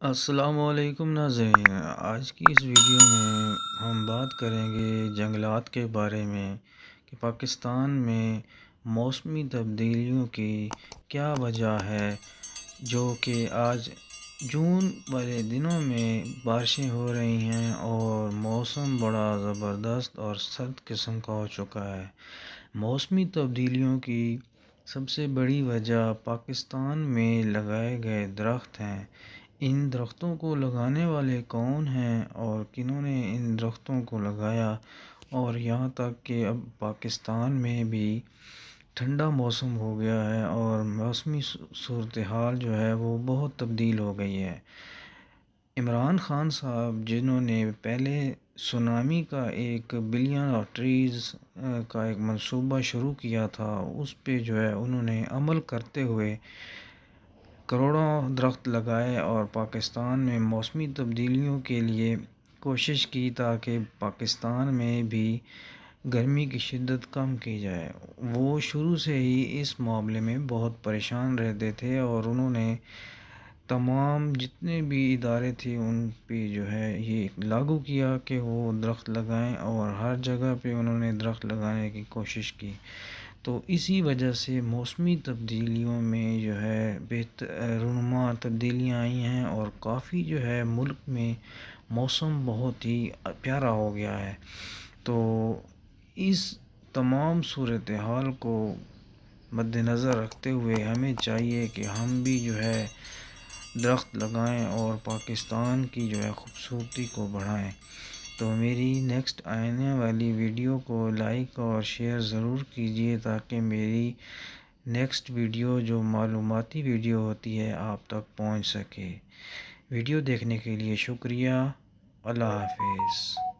السلام علیکم ناظرین، آج کی اس ویڈیو میں ہم بات کریں گے جنگلات کے بارے میں کہ پاکستان میں موسمی تبدیلیوں کی کیا وجہ ہے، جو کہ آج جون والے دنوں میں بارشیں ہو رہی ہیں اور موسم بڑا زبردست اور سرد قسم کا ہو چکا ہے۔ موسمی تبدیلیوں کی سب سے بڑی وجہ پاکستان میں لگائے گئے درخت ہیں۔ ان درختوں کو لگانے والے کون ہیں اور کنہوں نے ان درختوں کو لگایا، اور یہاں تک کہ اب پاکستان میں بھی ٹھنڈا موسم ہو گیا ہے اور موسمی صورتحال جو ہے وہ بہت تبدیل ہو گئی ہے۔ عمران خان صاحب، جنہوں نے پہلے سونامی کا ایک بلین آف ٹریز کا ایک منصوبہ شروع کیا تھا، اس پہ جو ہے انہوں نے عمل کرتے ہوئے کروڑوں درخت لگائے اور پاکستان میں موسمی تبدیلیوں کے لیے کوشش کی تاکہ پاکستان میں بھی گرمی کی شدت کم کی جائے۔ وہ شروع سے ہی اس معاملے میں بہت پریشان رہتے تھے اور انہوں نے تمام جتنے بھی ادارے تھے ان پہ جو ہے یہ لاگو کیا کہ وہ درخت لگائیں، اور ہر جگہ پہ انہوں نے درخت لگانے کی کوشش کی۔ تو اسی وجہ سے موسمی تبدیلیوں میں جو ہے رونما تبدیلیاں آئی ہیں اور کافی جو ہے ملک میں موسم بہت ہی پیارا ہو گیا ہے۔ تو اس تمام صورتحال کو مد نظر رکھتے ہوئے ہمیں چاہیے کہ ہم بھی جو ہے درخت لگائیں اور پاکستان کی جو ہے خوبصورتی کو بڑھائیں۔ تو میری نیکسٹ آنے والی ویڈیو کو لائک اور شیئر ضرور کیجیے تاکہ میری نیکسٹ ویڈیو جو معلوماتی ویڈیو ہوتی ہے آپ تک پہنچ سکے۔ ویڈیو دیکھنے کے لیے شکریہ۔ اللہ حافظ۔